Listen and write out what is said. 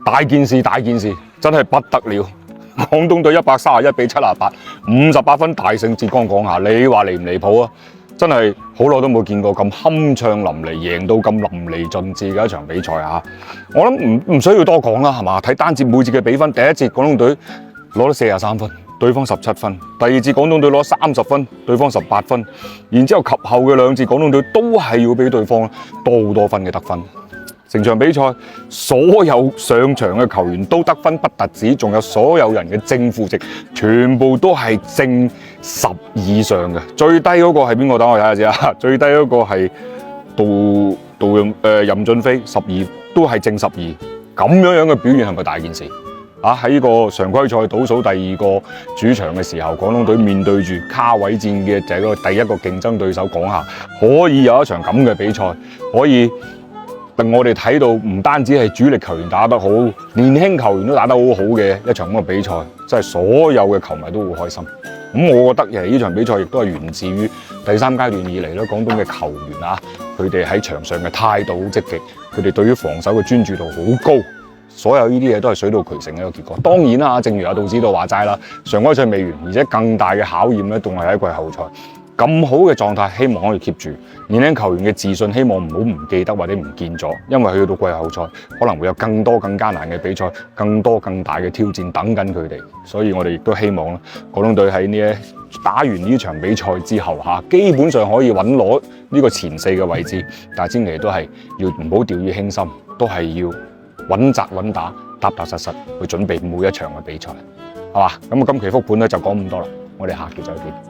大件事，大件事，真係不得了！廣東隊131比78 58分大勝浙江廣廈，你話離唔離譜啊？真係好耐都冇見過咁酣暢淋漓，贏到咁淋漓盡致嘅一場比賽啊！我諗唔需要多講啦，係嘛？睇單節每節嘅比分，第一節廣東隊攞咗43分，對方17分；第二節廣東隊攞30分，對方18分。然之後及後嘅兩節廣東隊都係要比對方多好多分嘅得分。成場比賽所有上場嘅球員都得分不特止，仲有所有人嘅正負值全部都係正10以上嘅。最低嗰個係邊個？等我睇下先啊！最低嗰個係任駿飛12，都係正12。咁樣嘅表現係咪大件事？啊！喺呢個常規賽倒數第2個主場嘅時候，廣東隊面對住卡位戰嘅就係個第一個競爭對手廣廈，可以有一場咁嘅比賽，可以令我哋睇到唔單止係主力球員打得好，年輕球員都打得好好嘅一場咁嘅比賽，真係所有嘅球迷都會開心。我覺得其實呢場比賽亦都係源自於第3階段以嚟咧，廣東嘅球員啊，佢哋喺場上嘅態度好積極，佢哋對於防守嘅專注度好高。所有呢啲嘢都係水到渠成嘅一個結果。當然啦，正如阿杜指導話齋啦，常規賽未完，而且更大嘅考驗咧，仲係喺季後賽。咁好嘅狀態，希望可以 keep 住年輕球員嘅自信，希望唔好唔記得或者唔見咗，因為去到季後賽可能會有更多更加難嘅比賽，更多更大嘅挑戰等緊佢哋。所以我哋亦都希望咧，廣東隊喺打完呢場比賽之後基本上可以穩攞呢個前4嘅位置，但係千祈都係要唔好掉以輕心，都係要穩紮穩打，踏踏實實去準備每一場嘅比賽，係嘛？咁今期復盤咧就講咁多啦，我哋下期再見。